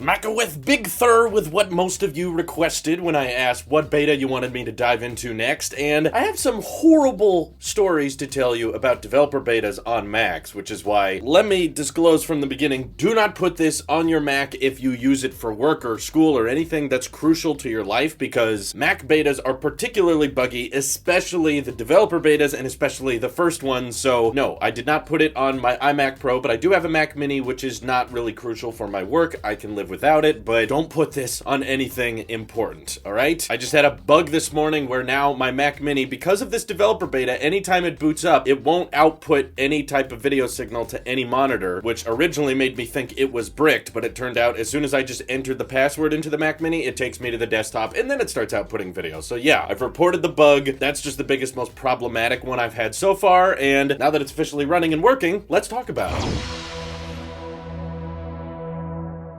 MacOS Big Sur with what most of you requested when I asked what beta you wanted me to dive into next, and I have some horrible stories to tell you about developer betas on Macs, which is why, let me disclose from the beginning, do not put this on your Mac if you use it for work or school or anything that's crucial to your life, because Mac betas are particularly buggy, especially the developer betas and especially the first ones. So no, I did not put it on my iMac Pro, but I do have a Mac Mini, which is not really crucial for my work. I can live without it, but don't put this on anything important, alright? I just had a bug this morning where now my Mac Mini, because of this developer beta, anytime it boots up, it won't output any type of video signal to any monitor, which originally made me think it was bricked, but it turned out as soon as I just entered the password into the Mac Mini, it takes me to the desktop, and then it starts outputting video. So yeah, I've reported the bug. That's just the biggest, most problematic one I've had so far, and now that it's officially running and working, let's talk about it.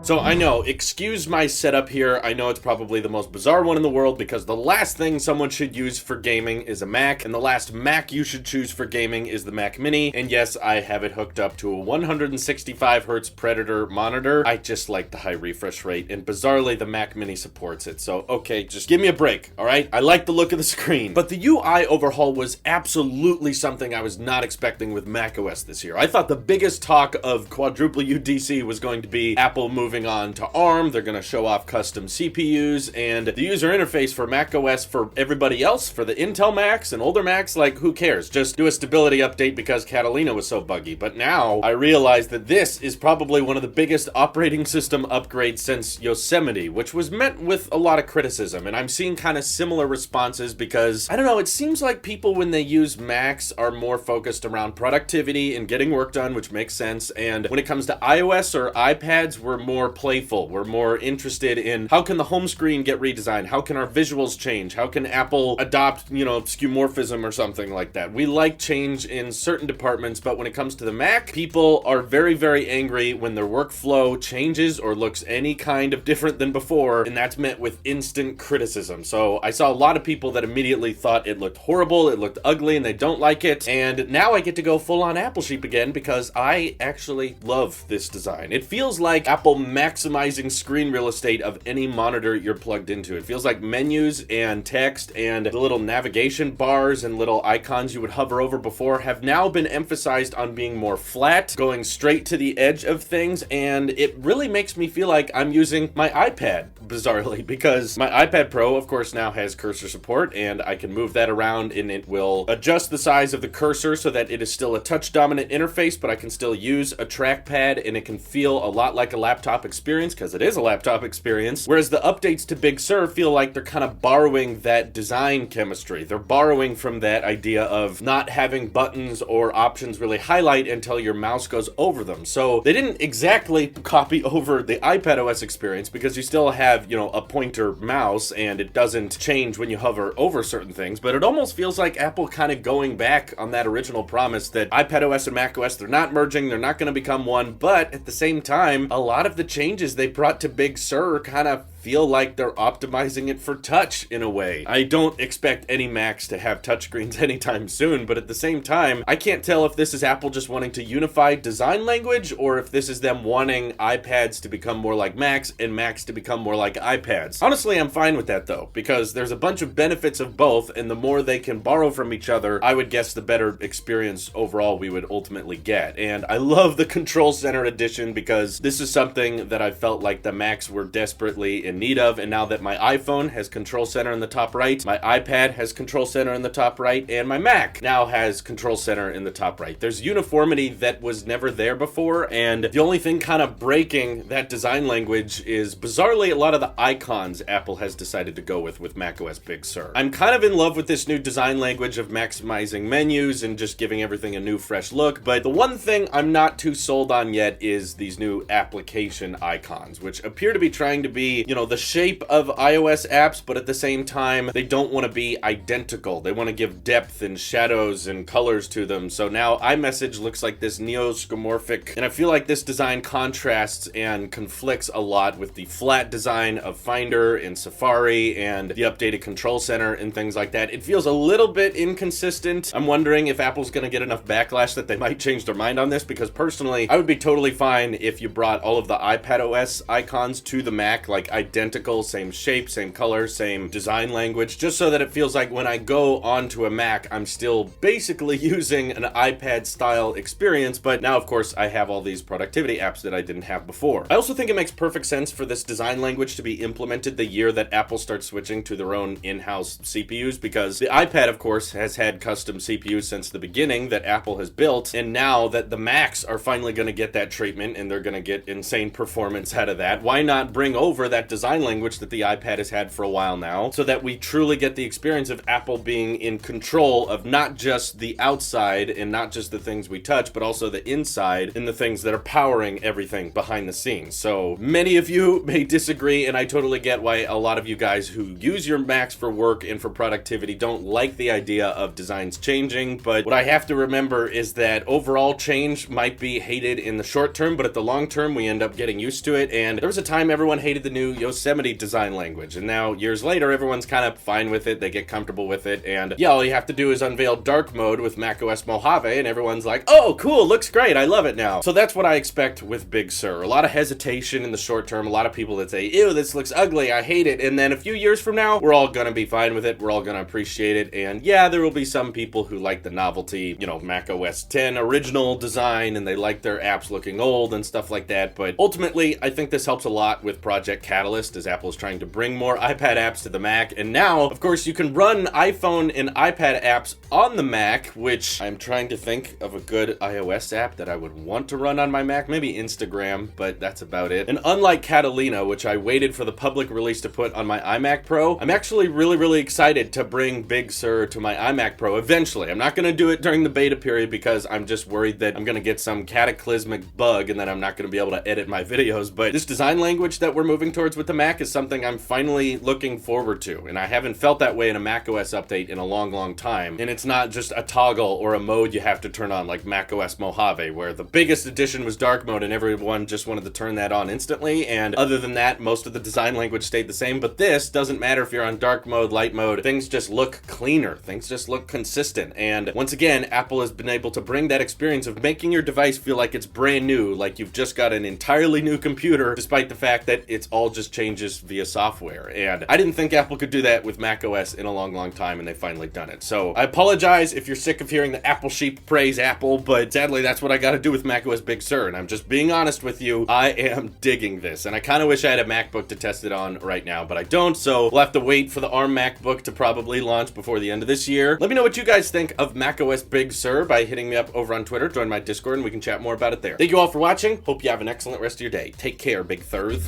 So I know, excuse my setup here, I know it's probably the most bizarre one in the world because the last thing someone should use for gaming is a Mac, and the last Mac you should choose for gaming is the Mac Mini, and yes, I have it hooked up to a 165Hz Predator monitor. I just like the high refresh rate, and bizarrely the Mac Mini supports it, so okay, just give me a break, alright? I like the look of the screen. But the UI overhaul was absolutely something I was not expecting with macOS this year. I thought the biggest talk of quadruple UDC was going to be Apple moving on to ARM. They're going to show off custom CPUs, and the user interface for macOS for everybody else, for the Intel Macs and older Macs, like, who cares? Just do a stability update because Catalina was so buggy. But now I realize that this is probably one of the biggest operating system upgrades since Yosemite, which was met with a lot of criticism, and I'm seeing kind of similar responses because, I don't know, it seems like people when they use Macs are more focused around productivity and getting work done, which makes sense, and when it comes to iOS or iPads, we're more playful. We're more interested in how can the home screen get redesigned? How can our visuals change? How can Apple adopt, skeuomorphism or something like that? We like change in certain departments, but when it comes to the Mac, people are very, very angry when their workflow changes or looks any kind of different than before, and that's met with instant criticism. So I saw a lot of people that immediately thought it looked horrible, it looked ugly, and they don't like it, and now I get to go full on Apple sheep again because I actually love this design. It feels like Apple maximizing screen real estate of any monitor you're plugged into. It feels like menus and text and the little navigation bars and little icons you would hover over before have now been emphasized on being more flat, going straight to the edge of things, and it really makes me feel like I'm using my iPad, bizarrely, because my iPad Pro, of course, now has cursor support, and I can move that around and it will adjust the size of the cursor so that it is still a touch-dominant interface, but I can still use a trackpad, and it can feel a lot like a laptop experience, because it is a laptop experience, whereas the updates to Big Sur feel like they're kind of borrowing that design chemistry. They're borrowing from that idea of not having buttons or options really highlight until your mouse goes over them. So they didn't exactly copy over the iPadOS experience because you still have, a pointer mouse and it doesn't change when you hover over certain things, but it almost feels like Apple kind of going back on that original promise that iPadOS and macOS, they're not merging, they're not going to become one, but at the same time, a lot of the changes they brought to Big Sur kind of feel like they're optimizing it for touch in a way. I don't expect any Macs to have touchscreens anytime soon, but at the same time, I can't tell if this is Apple just wanting to unify design language or if this is them wanting iPads to become more like Macs and Macs to become more like iPads. Honestly, I'm fine with that though, because there's a bunch of benefits of both, and the more they can borrow from each other, I would guess the better experience overall we would ultimately get. And I love the Control Center edition because this is something that I felt like the Macs were desperately in need of, and now that my iPhone has Control Center in the top right, my iPad has Control Center in the top right, and my Mac now has Control Center in the top right. There's uniformity that was never there before, and the only thing kind of breaking that design language is bizarrely a lot of the icons Apple has decided to go with macOS Big Sur. I'm kind of in love with this new design language of maximizing menus and just giving everything a new fresh look, but the one thing I'm not too sold on yet is these new application icons, which appear to be trying to be, the shape of iOS apps, but at the same time, they don't want to be identical. They want to give depth and shadows and colors to them. So now iMessage looks like this neo-skeuomorphic, and I feel like this design contrasts and conflicts a lot with the flat design of Finder and Safari and the updated Control Center and things like that. It feels a little bit inconsistent. I'm wondering if Apple's going to get enough backlash that they might change their mind on this, because personally, I would be totally fine if you brought all of the iPadOS icons to the Mac, like identical, same shape, same color, same design language, just so that it feels like when I go onto a Mac, I'm still basically using an iPad style experience, but now of course I have all these productivity apps that I didn't have before. I also think it makes perfect sense for this design language to be implemented the year that Apple starts switching to their own in-house CPUs, because the iPad of course has had custom CPUs since the beginning that Apple has built, and now that the Macs are finally going to get that treatment and they're going to get insane performance out of that, why not bring over that design language that the iPad has had for a while now, so that we truly get the experience of Apple being in control of not just the outside and not just the things we touch, but also the inside and the things that are powering everything behind the scenes. So many of you may disagree, and I totally get why a lot of you guys who use your Macs for work and for productivity don't like the idea of designs changing, but what I have to remember is that overall change might be hated in the short term, but at the long term we end up getting used to it. And there was a time everyone hated the new Yosemite design language, and now years later everyone's kind of fine with it, they get comfortable with it, and yeah, all you have to do is unveil dark mode with macOS Mojave and everyone's like, oh cool, looks great, I love it now. So that's what I expect with Big Sur. A lot of hesitation in the short term, a lot of people that say, ew, this looks ugly, I hate it, and then a few years from now we're all gonna be fine with it, we're all gonna appreciate it, and yeah, there will be some people who like the novelty, you know, macOS 10 original design, and they like their apps looking old and stuff like that, but ultimately I think this helps a lot with Project Catalyst as Apple is trying to bring more iPad apps to the Mac. And now of course you can run iPhone and iPad apps on the Mac, which I'm trying to think of a good iOS app that I would want to run on my Mac, maybe Instagram, but that's about it. And unlike Catalina, which I waited for the public release to put on my iMac Pro, I'm actually really excited to bring Big Sur to my iMac Pro eventually. I'm not going to do it during the beta period because I'm just worried that I'm going to get some cataclysmic bug and then I'm not going to be able to edit my videos, but this design language that we're moving towards with the Mac is something I'm finally looking forward to, and I haven't felt that way in a macOS update in a long time. And it's not just a toggle or a mode you have to turn on like macOS Mojave, where the biggest addition was dark mode and everyone just wanted to turn that on instantly, and other than that most of the design language stayed the same. But this doesn't matter if you're on dark mode, light mode, things just look cleaner, things just look consistent. And once again, Apple has been able to bring that experience of making your device feel like it's brand new, like you've just got an entirely new computer, despite the fact that it's all just changes via software. And I didn't think Apple could do that with macOS in a long time, and they finally done it. So I apologize if you're sick of hearing the Apple sheep praise Apple, but sadly that's what I gotta do with macOS Big Sur, and I'm just being honest with you, I am digging this, and I kinda wish I had a MacBook to test it on right now, but I don't, so we'll have to wait for the ARM MacBook to probably launch before the end of this year. Let me know what you guys think of macOS Big Sur by hitting me up over on Twitter, join my Discord, and we can chat more about it there. Thank you all for watching, hope you have an excellent rest of your day. Take care, Big Thurs.